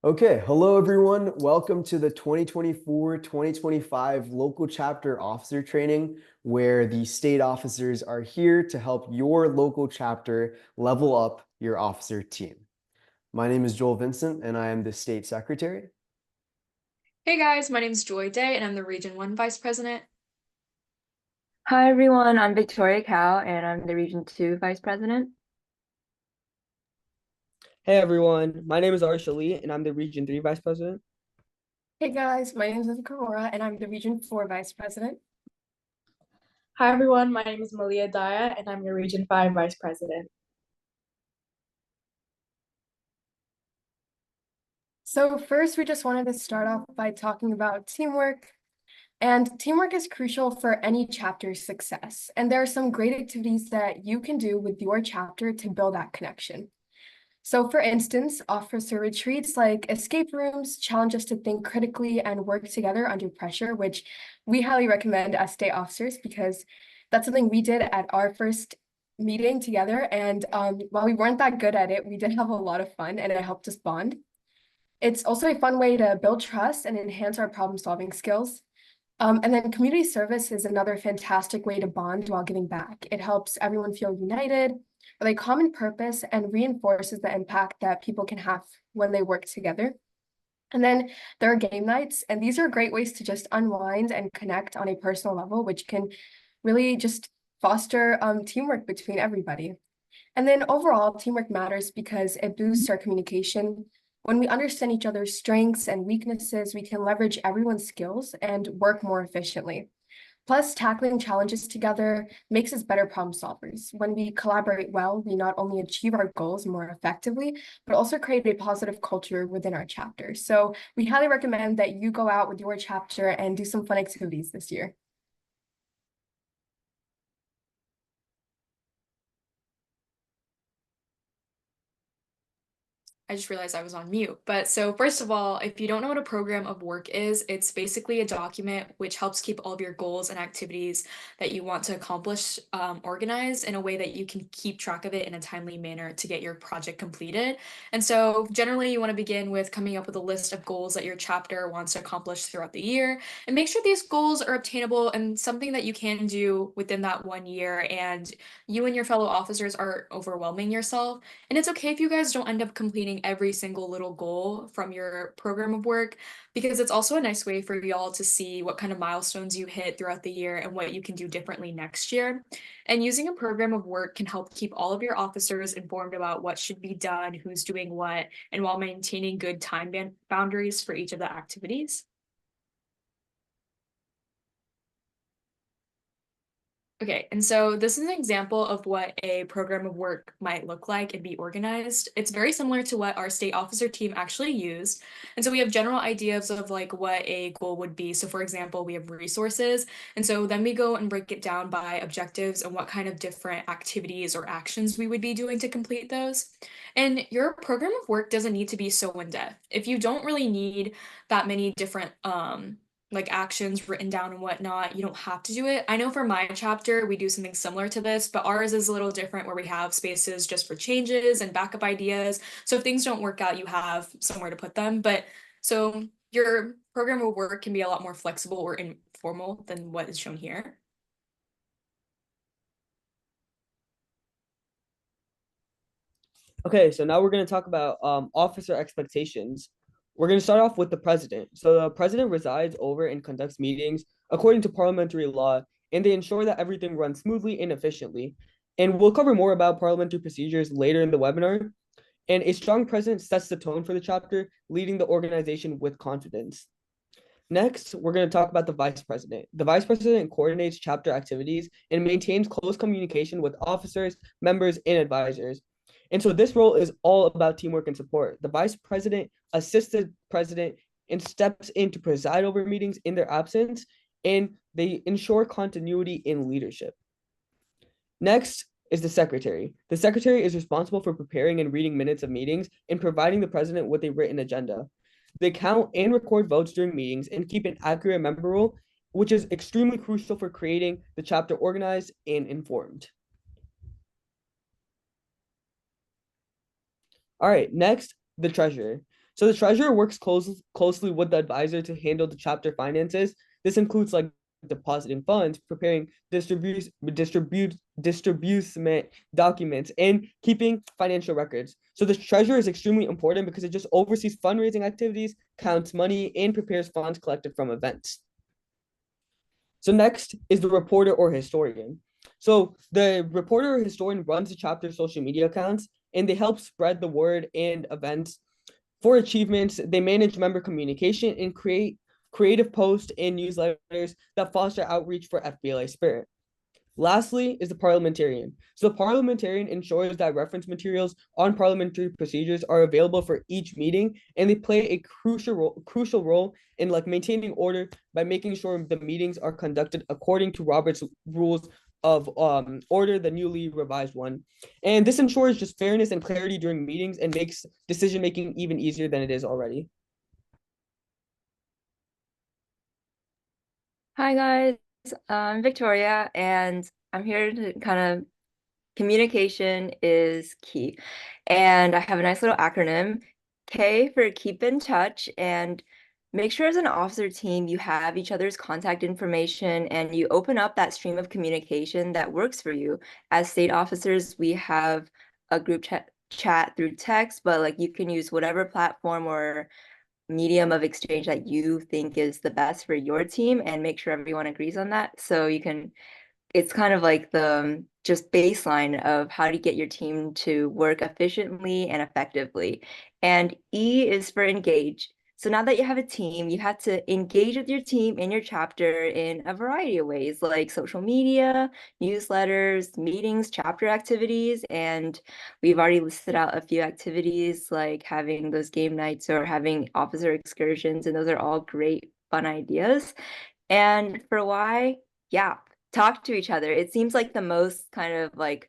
Okay, hello everyone. Welcome to the 2024-2025 local chapter officer training, where the state officers are here to help your local chapter level up your officer team. My name is Joel Vincent, and I am the state secretary. Hey guys, my name is Joy Day and I'm the Region 1 Vice President. Hi everyone, I'm Victoria Cow and I'm the Region 2 Vice President. Hey everyone, my name is Arsha Lee and I'm the Region 3 Vice President. Hey guys, my name is Aurora and I'm the Region 4 Vice President. Hi everyone, my name is Malia Daya and I'm your Region 5 Vice President. So first, we just wanted to start off by talking about teamwork. And teamwork is crucial for any chapter's success. And there are some great activities that you can do with your chapter to build that connection. So for instance, officer retreats like escape rooms challenge us to think critically and work together under pressure, which we highly recommend as state officers because that's something we did at our first meeting together. And while we weren't that good at it, we did have a lot of fun and it helped us bond. It's also a fun way to build trust and enhance our problem-solving skills. And then community service is another fantastic way to bond while giving back. It helps everyone feel united with a common purpose and reinforces the impact that people can have when they work together. And then there are game nights, and these are great ways to just unwind and connect on a personal level, which can really just foster teamwork between everybody. And then overall, teamwork matters because it boosts our communication. When we understand each other's strengths and weaknesses, we can leverage everyone's skills and work more efficiently. Plus, tackling challenges together makes us better problem solvers. When we collaborate well, we not only achieve our goals more effectively, but also create a positive culture within our chapter. So we highly recommend that you go out with your chapter and do some fun activities this year. I just realized I was on mute. But so first of all, if you don't know what a program of work is, it's basically a document which helps keep all of your goals and activities that you want to accomplish organized in a way that you can keep track of it in a timely manner to get your project completed. And so generally you want to begin with coming up with a list of goals that your chapter wants to accomplish throughout the year and make sure these goals are obtainable and something that you can do within that 1 year and you and your fellow officers are overwhelming yourself. And it's okay if you guys don't end up completing every single little goal from your program of work, because it's also a nice way for y'all to see what kind of milestones you hit throughout the year and what you can do differently next year. And using a program of work can help keep all of your officers informed about what should be done, who's doing what, and while maintaining good time boundaries for each of the activities. Okay, and so this is an example of what a program of work might look like and be organized. It's very similar to what our state officer team actually used. And so we have general ideas of like what a goal would be. So for example, we have resources. And so then we go and break it down by objectives and what kind of different activities or actions we would be doing to complete those. And your program of work doesn't need to be so in-depth. If you don't really need that many different like actions written down and whatnot. You don't have to do it. I know for my chapter, we do something similar to this, but ours is a little different where we have spaces just for changes and backup ideas. So if things don't work out, you have somewhere to put them. But so your program of work can be a lot more flexible or informal than what is shown here. Okay, so now we're going to talk about officer expectations. We're going to start off with the president. So the president resides over and conducts meetings according to parliamentary law, and they ensure that everything runs smoothly and efficiently. And we'll cover more about parliamentary procedures later in the webinar. And a strong president sets the tone for the chapter, leading the organization with confidence. Next, we're going to talk about the vice president. The vice president coordinates chapter activities and maintains close communication with officers, members, and advisors. And so this role is all about teamwork and support. The vice president assists the president and steps in to preside over meetings in their absence, and they ensure continuity in leadership. Next is the secretary. The secretary is responsible for preparing and reading minutes of meetings and providing the president with a written agenda. They count and record votes during meetings and keep an accurate member roll, which is extremely crucial for creating the chapter organized and informed. All right, next, the treasurer. So the treasurer works closely with the advisor to handle the chapter finances. This includes like depositing funds, preparing distribution documents, and keeping financial records. So the treasurer is extremely important because it just oversees fundraising activities, counts money, and prepares funds collected from events. So next is the reporter or historian. So the reporter or historian runs the chapter social media accounts, and they help spread the word and events. For achievements, they manage member communication and create creative posts and newsletters that foster outreach for FBLA spirit. Lastly is the parliamentarian. So the parliamentarian ensures that reference materials on parliamentary procedures are available for each meeting, and they play a crucial role in like maintaining order by making sure the meetings are conducted according to Robert's rules of order, the newly revised one. And this ensures just fairness and clarity during meetings and makes decision making even easier than it is already. Hi guys, I'm Victoria, and I'm here to kind of communication is key. And I have a nice little acronym, K for keep in touch, and make sure as an officer team you have each other's contact information and you open up that stream of communication that works for you. As state officers, we have a group chat through text, but like you can use whatever platform or medium of exchange that you think is the best for your team and make sure everyone agrees on that. So you can, it's kind of like the just baseline of how to get your team to work efficiently and effectively. And E is for engage. So now that you have a team, you have to engage with your team in your chapter in a variety of ways, like social media, newsletters, meetings, chapter activities. And we've already listed out a few activities like having those game nights or having officer excursions. And those are all great, fun ideas. And for why, yeah, talk to each other. It seems like the most kind of like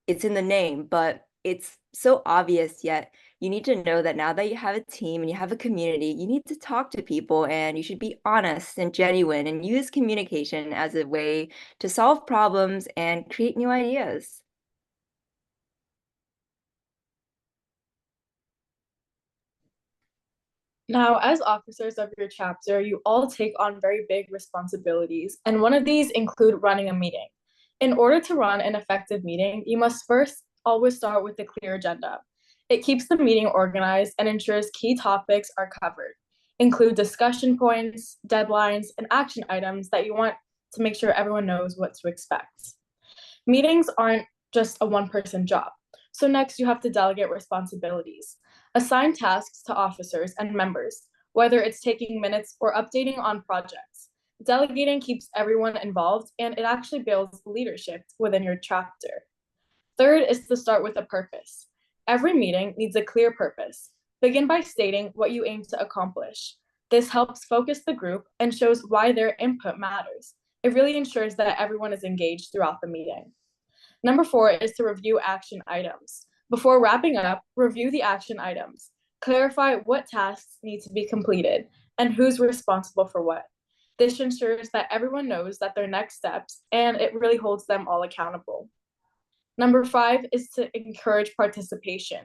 it's in the name, but it's so obvious, yet you need to know that now that you have a team and you have a community, you need to talk to people and you should be honest and genuine and use communication as a way to solve problems and create new ideas. Now, as officers of your chapter, you all take on very big responsibilities, and one of these include running a meeting. In order to run an effective meeting, you must first always start with a clear agenda. It keeps the meeting organized and ensures key topics are covered. Include discussion points, deadlines, and action items that you want to make sure everyone knows what to expect. Meetings aren't just a one-person job. So next, you have to delegate responsibilities. Assign tasks to officers and members, whether it's taking minutes or updating on projects. Delegating keeps everyone involved and it actually builds leadership within your chapter. Third is to start with a purpose. Every meeting needs a clear purpose. Begin by stating what you aim to accomplish. This helps focus the group and shows why their input matters. It really ensures that everyone is engaged throughout the meeting. Number 4 is to review action items. Before wrapping up, review the action items. Clarify what tasks need to be completed and who's responsible for what. This ensures that everyone knows that their next steps and it really holds them all accountable. Number 5 is to encourage participation.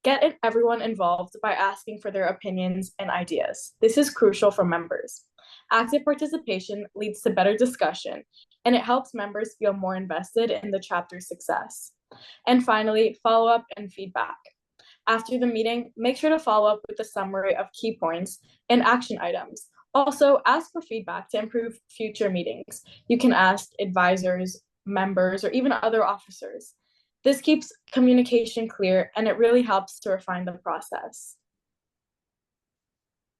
Get everyone involved by asking for their opinions and ideas. This is crucial for members. Active participation leads to better discussion, and it helps members feel more invested in the chapter's success. And finally, follow up and feedback. After the meeting, make sure to follow up with a summary of key points and action items. Also, ask for feedback to improve future meetings. You can ask advisors, members, or even other officers. This keeps communication clear and it really helps to refine the process.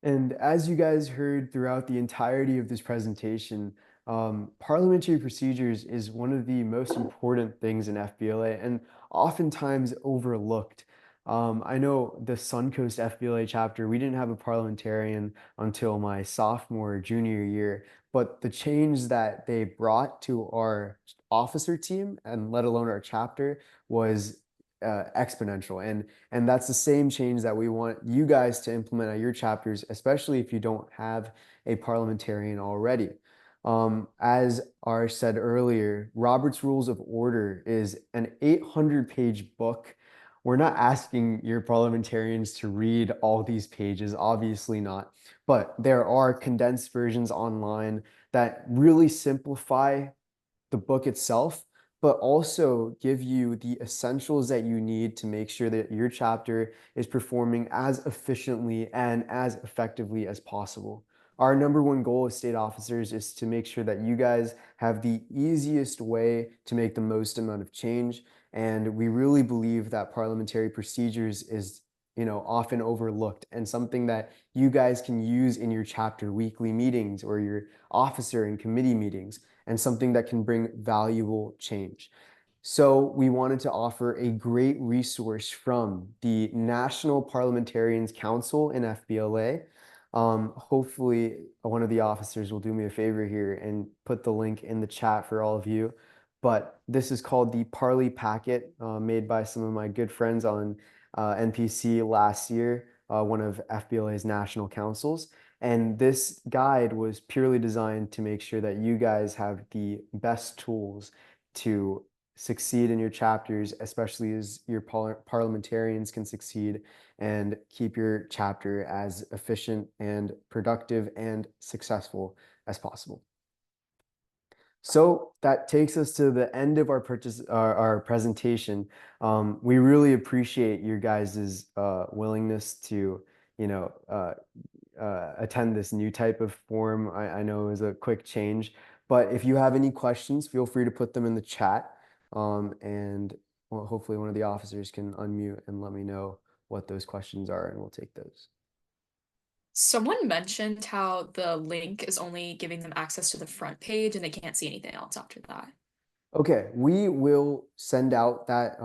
And as you guys heard throughout the entirety of this presentation, parliamentary procedures is one of the most important things in FBLA and oftentimes overlooked. I know the Suncoast FBLA chapter, we didn't have a parliamentarian until my sophomore, junior year, but the change that they brought to our officer team and let alone our chapter was exponential. And that's the same change that we want you guys to implement at your chapters, especially if you don't have a parliamentarian already. As Ar said earlier, Robert's Rules of Order is an 800-page book we're not asking your parliamentarians to read all these pages, obviously not. But there are condensed versions online that really simplify the book itself, but also give you the essentials that you need to make sure that your chapter is performing as efficiently and as effectively as possible. Our number one goal as state officers is to make sure that you guys have the easiest way to make the most amount of change. And we really believe that parliamentary procedures is, often overlooked and something that you guys can use in your chapter weekly meetings or your officer and committee meetings, and something that can bring valuable change. So we wanted to offer a great resource from the National Parliamentarians Council in FBLA. Hopefully one of the officers will do me a favor here and put the link in the chat for all of you. But this is called the Parley Packet, made by some of my good friends on NPC last year, one of FBLA's national councils. And this guide was purely designed to make sure that you guys have the best tools to succeed in your chapters, especially as your parliamentarians can succeed and keep your chapter as efficient and productive and successful as possible. So that takes us to the end of our presentation. We really appreciate your guys' willingness to, attend this new type of form. I know it was a quick change, but if you have any questions, feel free to put them in the chat. And well, hopefully one of the officers can unmute and let me know what those questions are, and we'll take those. Someone mentioned how the link is only giving them access to the front page and they can't see anything else after that. Okay, we will send out that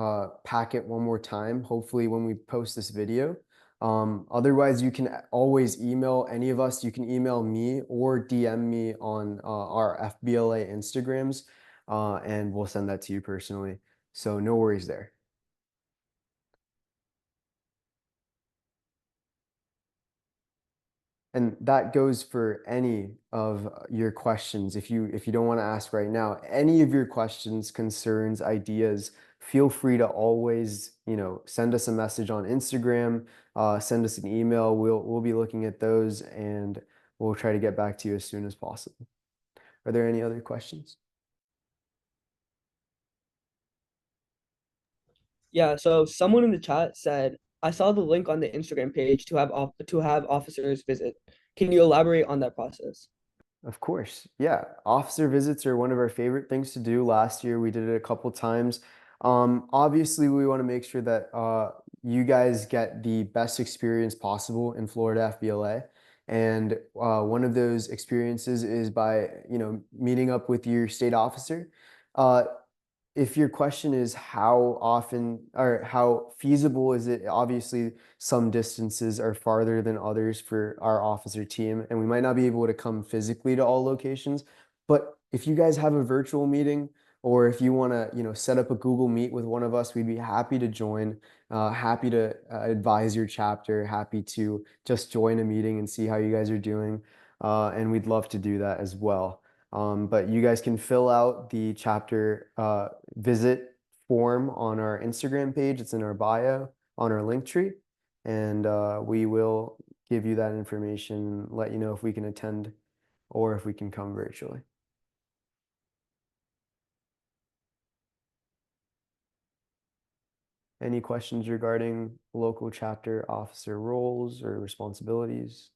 packet one more time, hopefully when we post this video. Otherwise, you can always email any of us. You can email me or DM me on our FBLA Instagrams, and we'll send that to you personally. So no worries there. And that goes for any of your questions. If you don't want to ask right now, any of your questions, concerns, ideas, feel free to always, send us a message on Instagram, send us an email. We'll be looking at those and we'll try to get back to you as soon as possible. Are there any other questions? Yeah, so someone in the chat said, I saw the link on the Instagram page to have officers visit. Can you elaborate on that process? Of course. Yeah. Officer visits are one of our favorite things to do. Last year, we did it a couple times. Obviously, we want to make sure that you guys get the best experience possible in Florida FBLA. And one of those experiences is by, meeting up with your state officer. If your question is how often or how feasible is it, obviously some distances are farther than others for our officer team, and we might not be able to come physically to all locations. But if you guys have a virtual meeting, or if you want to, set up a Google Meet with one of us, we'd be happy to join, happy to advise your chapter, happy to just join a meeting and see how you guys are doing. And we'd love to do that as well. But you guys can fill out the chapter visit form on our Instagram page. It's in our bio on our link tree. And we will give you that information, let you know if we can attend or if we can come virtually. Any questions regarding local chapter officer roles or responsibilities?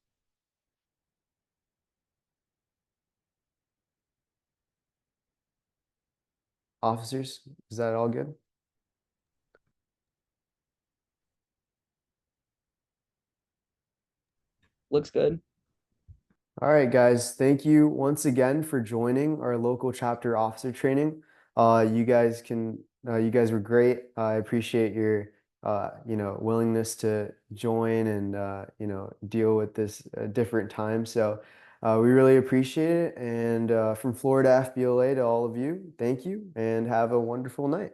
Officers, is that all good? Looks good. All right, guys. Thank you once again for joining our local chapter officer training. You guys were great. I appreciate your, willingness to join and, deal with this different time. So we really appreciate it. And from Florida FBLA to all of you, thank you and have a wonderful night.